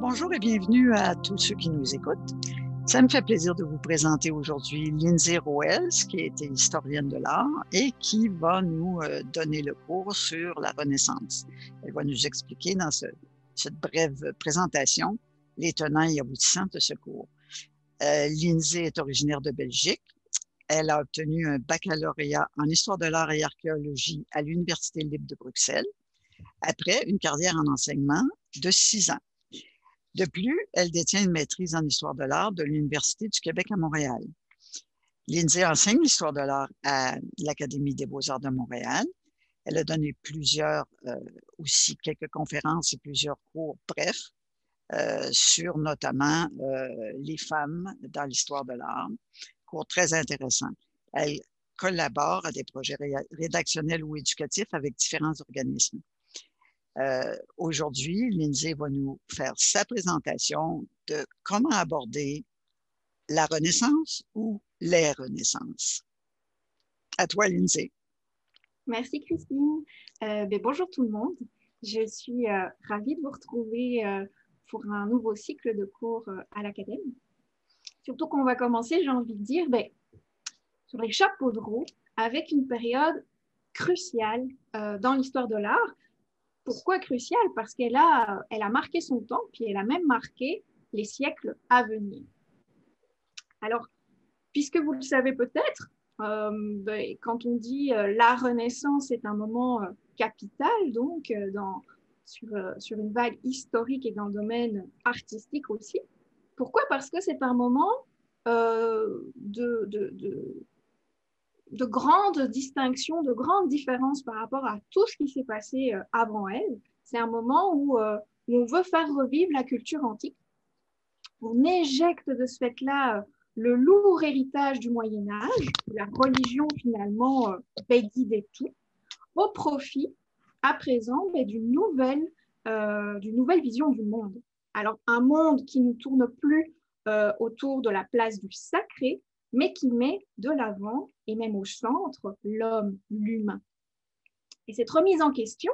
Bonjour et bienvenue à tous ceux qui nous écoutent. Ça me fait plaisir de vous présenter aujourd'hui Lindsay Roels, qui était historienne de l'art et qui va nous donner le cours sur la Renaissance. Elle va nous expliquer dans cette brève présentation les tenants et aboutissants de ce cours. Lindsay est originaire de Belgique. Elle a obtenu un baccalauréat en histoire de l'art et archéologie à l'Université libre de Bruxelles, après une carrière en enseignement de 6 ans. De plus, elle détient une maîtrise en histoire de l'art de l'Université du Québec à Montréal. Lindsay enseigne l'histoire de l'art à l'Académie des beaux-arts de Montréal. Elle a donné aussi quelques conférences et plusieurs cours, sur notamment les femmes dans l'histoire de l'art, cours très intéressants. Elle collabore à des projets rédactionnels ou éducatifs avec différents organismes. Aujourd'hui, Lindsay va nous faire sa présentation de comment aborder la Renaissance ou les Renaissances. À toi, Lindsay. Merci, Christine. Bonjour tout le monde. Je suis ravie de vous retrouver pour un nouveau cycle de cours à l'Académie. Surtout qu'on va commencer, j'ai envie de dire, sur les chapeaux de roue, avec une période cruciale dans l'histoire de l'art. Pourquoi cruciale? Parce qu'elle a marqué son temps, puis elle a même marqué les siècles à venir. Alors, puisque vous le savez peut-être, quand on dit la Renaissance est un moment capital, donc sur une vague historique et dans le domaine artistique aussi. Pourquoi? Parce que c'est un moment de grandes distinctions, de grandes différences par rapport à tout ce qui s'est passé avant elle. C'est un moment où on veut faire revivre la culture antique. On éjecte de ce fait-là le lourd héritage du Moyen-Âge, la religion finalement guidait tout, au profit à présent d'une nouvelle vision du monde. Alors un monde qui ne tourne plus autour de la place du sacré, mais qui met de l'avant et même au centre l'homme, l'humain. Et cette remise en question,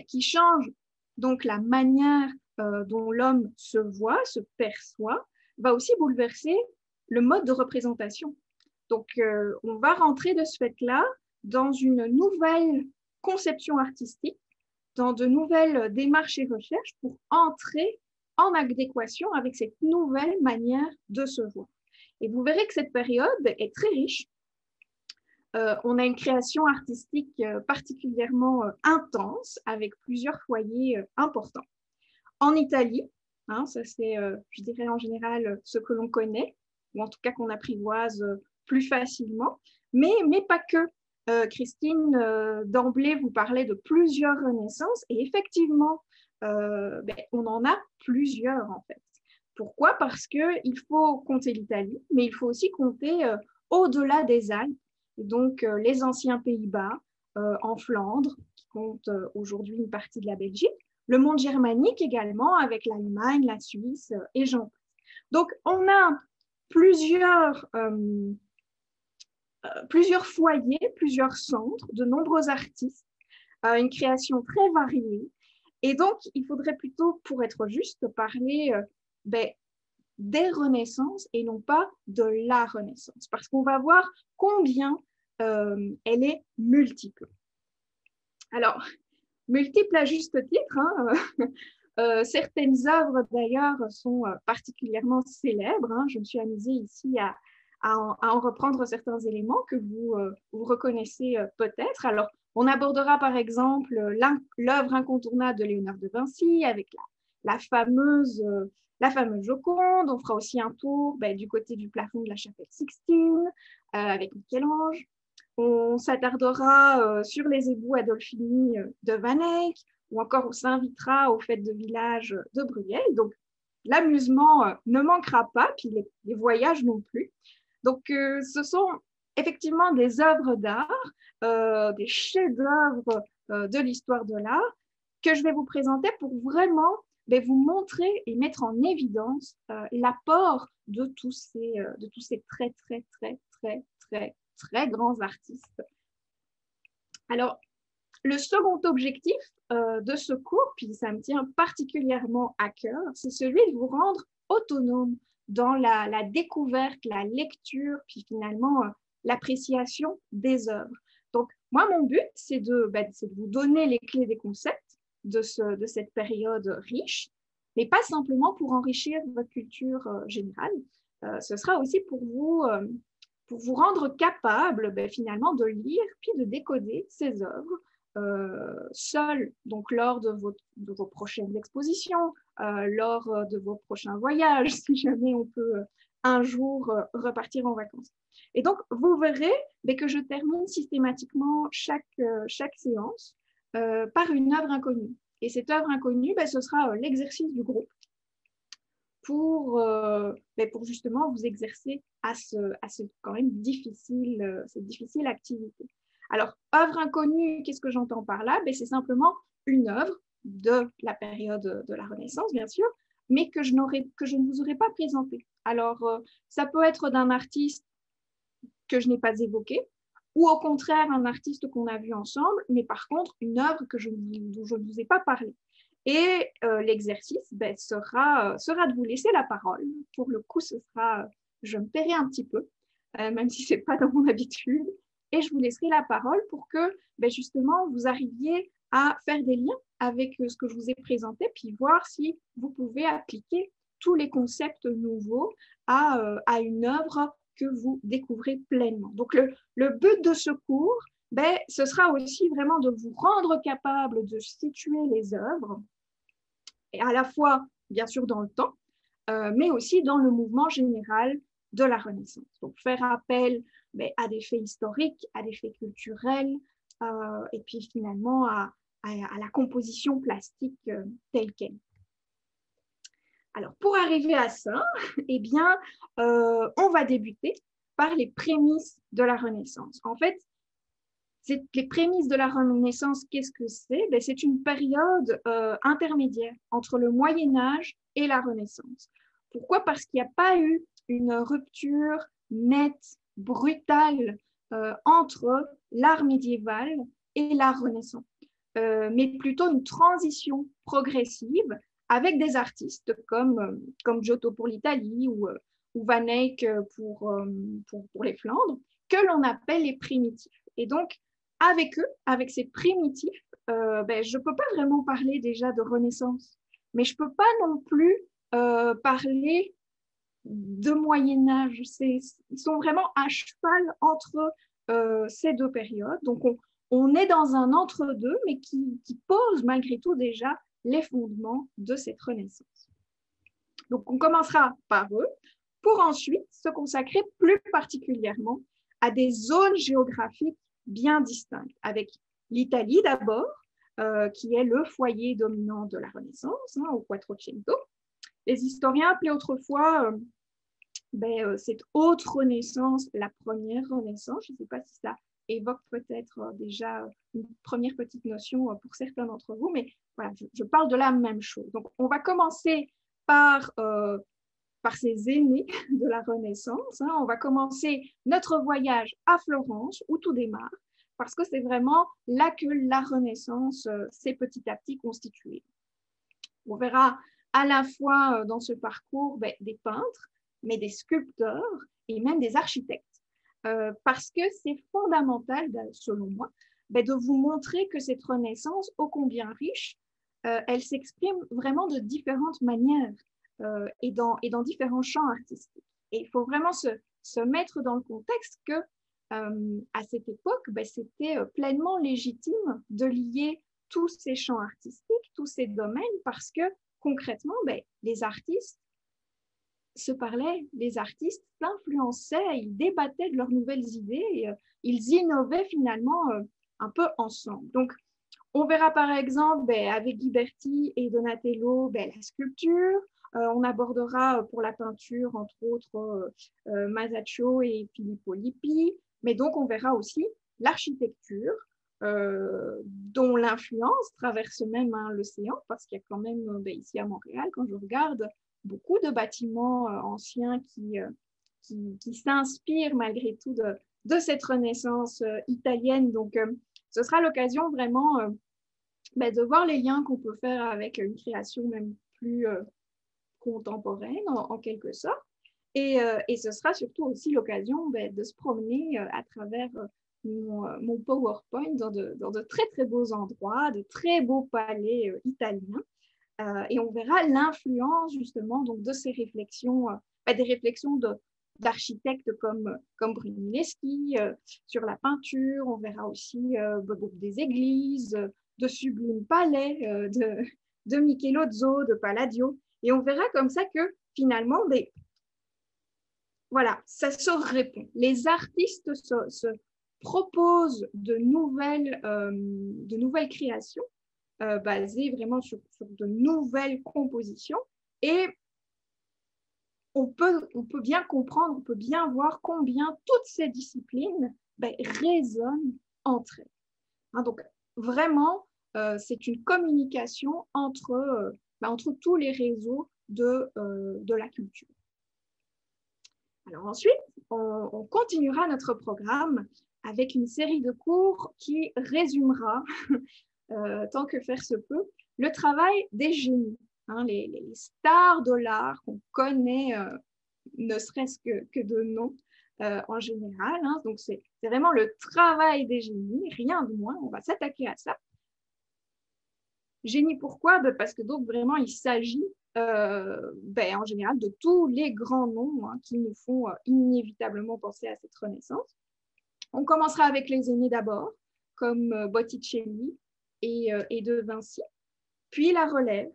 qui change donc la manière dont l'homme se voit, se perçoit, va aussi bouleverser le mode de représentation. Donc, on va rentrer de ce fait-là dans une nouvelle conception artistique, dans de nouvelles démarches et recherches pour entrer en adéquation avec cette nouvelle manière de se voir. Et vous verrez que cette période est très riche. On a une création artistique particulièrement intense avec plusieurs foyers importants. En Italie, ça c'est, je dirais en général, ce que l'on connaît, ou en tout cas qu'on apprivoise plus facilement, mais pas que. Christine, d'emblée, vous parlait de plusieurs renaissances, et effectivement, on en a plusieurs en fait. Pourquoi? Parce qu'il faut compter l'Italie, mais il faut aussi compter au-delà des Alpes, et donc les anciens Pays-Bas, en Flandre, qui compte aujourd'hui une partie de la Belgique, le monde germanique également, avec l'Allemagne, la Suisse et j'en passe. Donc, on a plusieurs foyers, plusieurs centres, de nombreux artistes, une création très variée. Et donc, il faudrait plutôt, pour être juste, parler des renaissances et non pas de la Renaissance, parce qu'on va voir combien elle est multiple. Alors, multiple à juste titre, certaines œuvres d'ailleurs sont particulièrement célèbres. Je me suis amusée ici à en reprendre certains éléments que vous reconnaissez peut-être. Alors, on abordera par exemple l'œuvre incontournable de Léonard de Vinci avec la fameuse Joconde. On fera aussi un tour du côté du plafond de la chapelle Sixtine avec Michel-Ange. On s'attardera sur les éboues Adolphini de Van Eyck, ou encore on s'invitera aux fêtes de village de Bruyères. Donc, l'amusement ne manquera pas, puis les voyages non plus. Donc, ce sont effectivement des œuvres d'art, des chefs-d'œuvre de l'histoire de l'art que je vais vous présenter pour vraiment vous montrer et mettre en évidence l'apport de tous ces très, très, très, très, très, très grands artistes. Alors, Le second objectif de ce cours, puis ça me tient particulièrement à cœur, c'est celui de vous rendre autonome dans la découverte, la lecture, puis finalement l'appréciation des œuvres. Donc, moi, mon but, c'est de vous donner les clés des concepts de cette période riche, mais pas simplement pour enrichir votre culture générale. Ce sera aussi pour vous rendre capable finalement de lire puis de décoder ces œuvres seul, donc lors de vos prochaines expositions, lors de vos prochains voyages, si jamais on peut un jour repartir en vacances. Et donc, vous verrez que je termine systématiquement chaque séance par une œuvre inconnue. Et cette œuvre inconnue, ce sera l'exercice du groupe pour justement vous exercer à cette quand même cette difficile activité. Alors, œuvre inconnue, qu'est-ce que j'entends par là? C'est simplement une œuvre de la période de la Renaissance, bien sûr, mais que je ne vous aurais pas présentée. Alors, ça peut être d'un artiste que je n'ai pas évoqué, ou au contraire, un artiste qu'on a vu ensemble, mais par contre, une œuvre dont je ne vous ai pas parlé. Et l'exercice sera de vous laisser la parole. Pour le coup, je me tairai un petit peu, même si ce n'est pas dans mon habitude, et je vous laisserai la parole pour que justement vous arriviez à faire des liens avec ce que je vous ai présenté, puis voir si vous pouvez appliquer tous les concepts nouveaux à une œuvre que vous découvrez pleinement. Donc, le but de ce cours, ce sera aussi vraiment de vous rendre capable de situer les œuvres, et à la fois, bien sûr, dans le temps, mais aussi dans le mouvement général de la Renaissance. Donc, faire appel à des faits historiques, à des faits culturels, et puis finalement à la composition plastique telle qu'elle. Alors, pour arriver à ça, on va débuter par les prémices de la Renaissance. En fait, les prémices de la Renaissance, qu'est-ce que c'est? C'est une période intermédiaire entre le Moyen-Âge et la Renaissance. Pourquoi? Parce qu'il n'y a pas eu une rupture nette, brutale entre l'art médiéval et l'art renaissant, mais plutôt une transition progressive avec des artistes comme Giotto pour l'Italie ou Van Eyck pour les Flandres, que l'on appelle les primitifs. Et donc, avec eux, avec ces primitifs, je ne peux pas vraiment parler déjà de Renaissance, mais je ne peux pas non plus parler de Moyen-Âge. Ils sont vraiment à cheval entre ces deux périodes. Donc, on est dans un entre-deux, mais qui pose malgré tout déjà les fondements de cette Renaissance. Donc, on commencera par eux, pour ensuite se consacrer plus particulièrement à des zones géographiques bien distinctes, avec l'Italie d'abord, qui est le foyer dominant de la Renaissance, au Quattrocento. Les historiens appelaient autrefois cette haute Renaissance la première Renaissance. Je ne sais pas si ça évoque peut-être déjà une première petite notion pour certains d'entre vous, mais voilà, je parle de la même chose. Donc, on va commencer par ces aînés de la Renaissance. On va commencer notre voyage à Florence, où tout démarre, parce que c'est vraiment là que la Renaissance s'est petit à petit constituée. On verra à la fois dans ce parcours des peintres, mais des sculpteurs et même des architectes, parce que c'est fondamental, selon moi, de vous montrer que cette Renaissance, ô combien riche, elle s'exprime vraiment de différentes manières et dans différents champs artistiques. Et il faut vraiment se mettre dans le contexte que à cette époque, c'était pleinement légitime de lier tous ces champs artistiques, tous ces domaines, parce que concrètement, les artistes se parlaient, les artistes s'influençaient, ils débattaient de leurs nouvelles idées, et, ils innovaient finalement un peu ensemble. Donc, on verra par exemple avec Ghiberti et Donatello la sculpture. On abordera pour la peinture, entre autres, Masaccio et Filippo Lippi. Mais donc, on verra aussi l'architecture, dont l'influence traverse même l'océan, parce qu'il y a quand même, ici à Montréal, quand je regarde, beaucoup de bâtiments anciens qui s'inspirent malgré tout de cette Renaissance italienne. Donc, ce sera l'occasion vraiment de voir les liens qu'on peut faire avec une création même plus contemporaine en quelque sorte. Et ce sera surtout aussi l'occasion de se promener à travers mon PowerPoint dans de très, très beaux endroits, de très beaux palais italiens. Et on verra l'influence justement donc, de ces réflexions, des réflexions d'architectes comme Brunelleschi sur la peinture. On verra aussi des églises, de sublimes palais, de Michelozzo, de Palladio. Et on verra comme ça que finalement, voilà, ça se répond. Les artistes se proposent de nouvelles créations basées vraiment sur de nouvelles compositions et on peut bien comprendre, on peut bien voir combien toutes ces disciplines résonnent entre elles. Hein, donc, vraiment, c'est une communication entre tous les réseaux de la culture. Alors ensuite, on continuera notre programme avec une série de cours qui résumera, tant que faire se peut, le travail des génies, hein, les stars de l'art qu'on connaît, ne serait-ce que de nom en général. Hein. Donc c'est vraiment le travail des génies, rien de moins, on va s'attaquer à ça. Génie pourquoi? Parce que donc vraiment il s'agit en général de tous les grands noms qui nous font inévitablement penser à cette renaissance. On commencera avec les aînés d'abord, comme Botticelli et De Vinci, puis la relève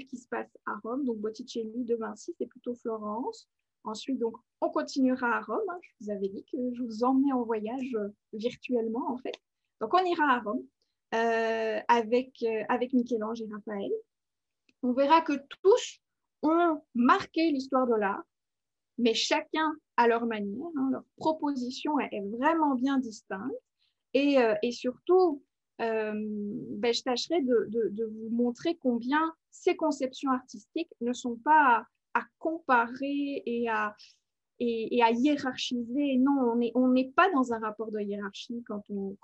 qui se passe à Rome, donc Botticelli, De Vinci, c'est plutôt Florence. Ensuite, donc, on continuera à Rome. Hein. Je vous avais dit que je vous emmenais en voyage virtuellement, en fait. Donc, on ira à Rome avec Michel-Ange et Raphaël. On verra que tous ont marqué l'histoire de l'art, mais chacun à leur manière. Hein, leur proposition est vraiment bien distincte. Et surtout, je tâcherai de vous montrer combien ces conceptions artistiques ne sont pas à comparer et à hiérarchiser. Non, on n'est pas dans un rapport de hiérarchie quand on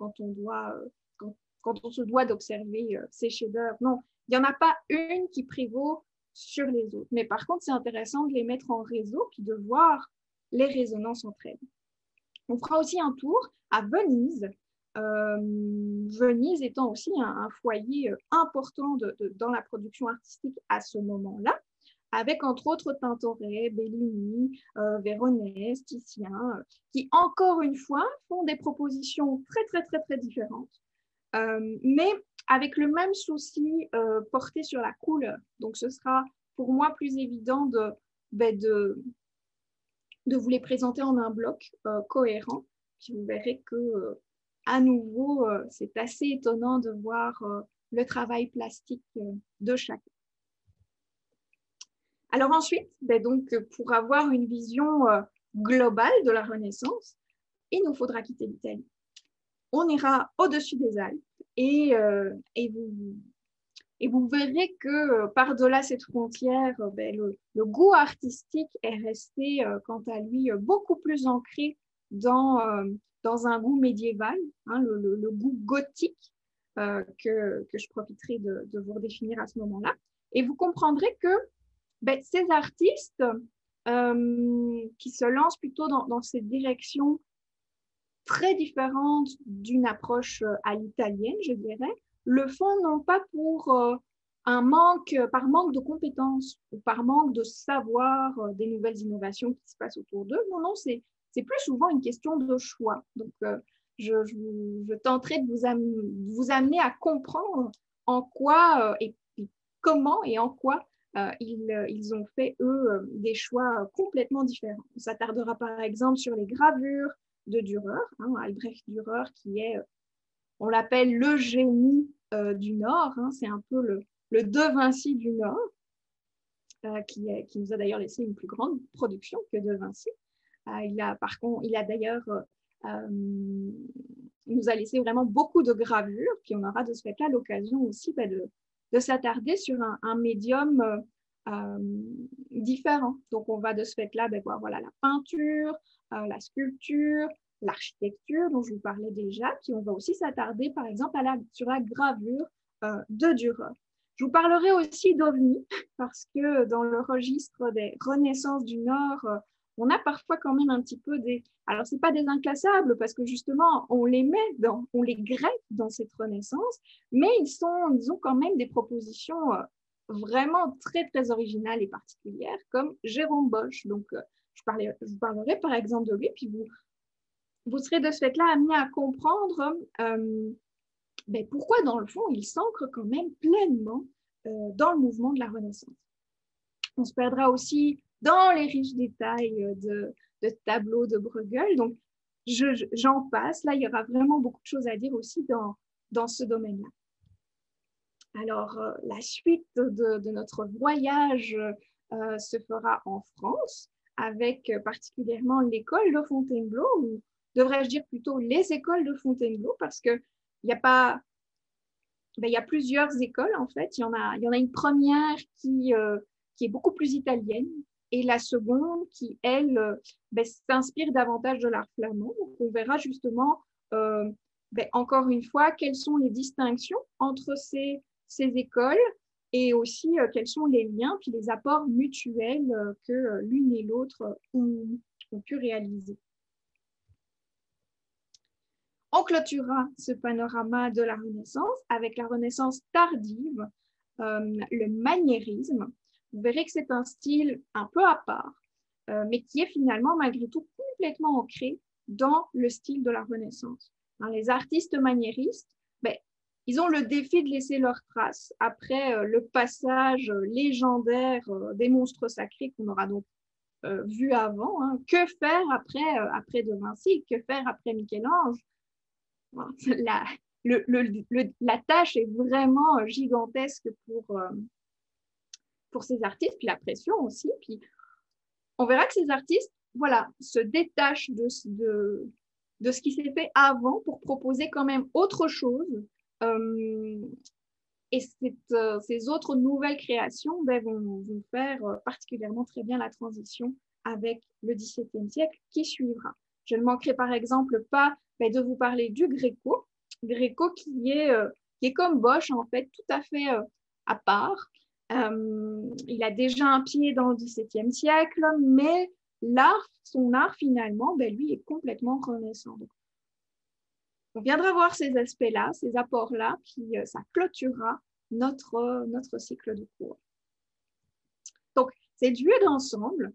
se doit d'observer ces chefs-d'œuvre. Non, il n'y en a pas une qui prévaut sur les autres. Mais par contre, c'est intéressant de les mettre en réseau puis de voir les résonances entre elles. On fera aussi un tour à Venise. Venise étant aussi un foyer important dans la production artistique à ce moment-là, avec entre autres Tintoret, Bellini, Véronèse, Titien, qui encore une fois font des propositions très, très, très, très différentes. Mais avec le même souci porté sur la couleur. Donc, ce sera pour moi plus évident de vous les présenter en un bloc cohérent. Puis vous verrez que, à nouveau, c'est assez étonnant de voir le travail plastique de chacun. Alors ensuite, donc, pour avoir une vision globale de la Renaissance, il nous faudra quitter l'Italie. On ira au-dessus des Alpes et vous verrez que par-delà cette frontière, le goût artistique est resté, quant à lui, beaucoup plus ancré dans un goût médiéval, hein, le goût gothique que je profiterai de vous redéfinir à ce moment-là. Et vous comprendrez que ces artistes qui se lancent plutôt dans cette direction très différente d'une approche à l'italienne, je dirais, le font non pas par manque de compétences ou par manque de savoir des nouvelles innovations qui se passent autour d'eux. Non, c'est plus souvent une question de choix. Donc, je tenterai de vous amener à comprendre en quoi et comment et en quoi ils ont fait, eux, des choix complètement différents. On s'attardera par exemple sur les gravures de Dürer, hein, Albrecht Dürer, qui est, on l'appelle le génie du Nord, hein, c'est un peu le De Vinci du Nord, qui nous a d'ailleurs laissé une plus grande production que De Vinci. Il nous a laissé vraiment beaucoup de gravures, puis on aura de ce fait-là l'occasion aussi de s'attarder sur un médium différent. Donc, on va de ce fait-là voir la peinture, la sculpture, l'architecture dont je vous parlais déjà, puis on va aussi s'attarder par exemple sur la gravure de Dürer. Je vous parlerai aussi d'OVNI parce que dans le registre des renaissances du Nord, on a parfois quand même un petit peu des... Alors, ce n'est pas des inclassables parce que justement, on les greffe dans cette renaissance, mais ils ont quand même des propositions vraiment très, très originales et particulières, comme Jérôme Bosch. Donc, je vous parlerai par exemple de lui, puis vous serez de ce fait-là amené à comprendre pourquoi, dans le fond, il s'ancre quand même pleinement dans le mouvement de la Renaissance. On se perdra aussi dans les riches détails de tableaux de Bruegel. Donc, j'en passe. Là, il y aura vraiment beaucoup de choses à dire aussi dans ce domaine-là. Alors, la suite de notre voyage se fera en France, avec particulièrement l'école de Fontainebleau, ou devrais-je dire plutôt les écoles de Fontainebleau, parce qu'il n'y a pas... il y a plusieurs écoles, en fait. Il y en a une première qui est beaucoup plus italienne, et la seconde qui, elle, s'inspire davantage de l'art flamand. Donc, on verra justement, encore une fois, quelles sont les distinctions entre ces écoles et aussi quels sont les liens puis les apports mutuels que l'une et l'autre ont pu réaliser. On clôturera ce panorama de la Renaissance avec la Renaissance tardive, le maniérisme. Vous verrez que c'est un style un peu à part, mais qui est finalement malgré tout complètement ancré dans le style de la Renaissance. Les artistes maniéristes, ils ont le défi de laisser leurs traces après le passage légendaire des monstres sacrés qu'on aura donc vu avant. Hein. Que faire après De Vinci? Que faire après Michel-Ange? La tâche est vraiment gigantesque pour ces artistes, puis la pression aussi. Puis on verra que ces artistes se détachent de ce qui s'est fait avant pour proposer quand même autre chose. Et ces autres nouvelles créations vont faire particulièrement très bien la transition avec le XVIIe siècle qui suivra. Je ne manquerai par exemple pas de vous parler du Gréco qui est comme Bosch en fait, tout à fait à part. Il a déjà un pied dans le XVIIe siècle, mais son art finalement, lui est complètement renaissant. Donc, on viendra voir ces aspects-là, ces apports-là, puis ça clôturera notre cycle de cours. Donc, cette vue d'ensemble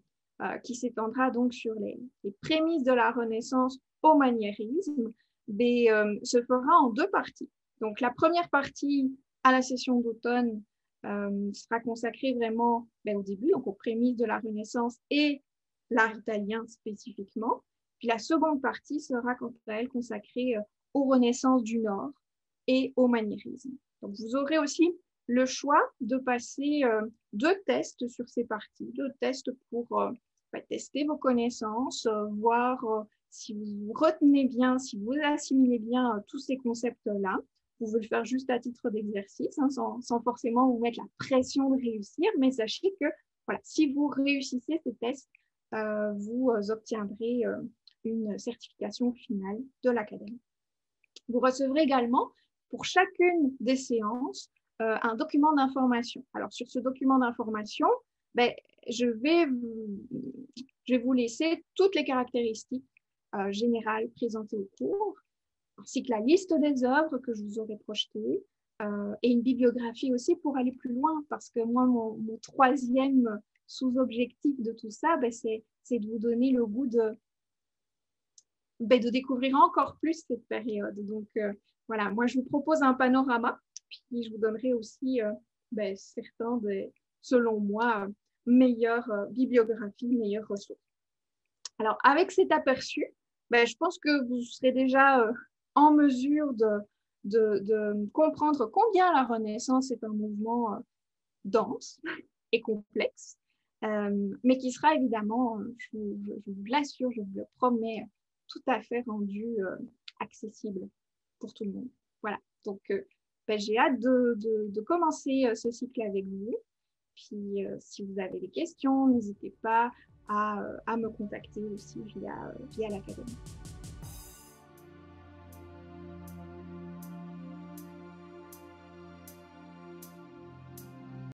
qui s'étendra donc sur les prémices de la Renaissance au maniérisme, se fera en deux parties. Donc, la première partie à la session d'automne sera consacrée vraiment au début, donc aux prémices de la Renaissance et l'art italien spécifiquement. Puis la seconde partie sera quant à elle consacrée aux Renaissances du Nord et au maniérisme. Donc, vous aurez aussi le choix de passer 2 tests sur ces parties, 2 tests pour tester vos connaissances, voir si vous retenez bien, si vous assimilez bien tous ces concepts-là. Vous pouvez le faire juste à titre d'exercice, hein, sans forcément vous mettre la pression de réussir, mais sachez que si vous réussissez ces tests, vous obtiendrez une certification finale de l'Académie. Vous recevrez également, pour chacune des séances, un document d'information. Alors, sur ce document d'information, je vais vous laisser toutes les caractéristiques générales présentées au cours, ainsi que la liste des œuvres que je vous aurai projetées, et une bibliographie aussi pour aller plus loin, parce que moi, mon troisième sous-objectif de tout ça, c'est de vous donner le goût de découvrir encore plus cette période. Donc, moi, je vous propose un panorama, puis je vous donnerai aussi certains des, selon moi, meilleures bibliographies, meilleures ressources. Alors, avec cet aperçu, je pense que vous serez déjà en mesure de comprendre combien la Renaissance est un mouvement dense et complexe, mais qui sera évidemment, je vous l'assure, je vous le promets, tout à fait rendu accessible pour tout le monde. Voilà, donc j'ai hâte de commencer ce cycle avec vous. Puis si vous avez des questions, n'hésitez pas à me contacter aussi via l'Académie.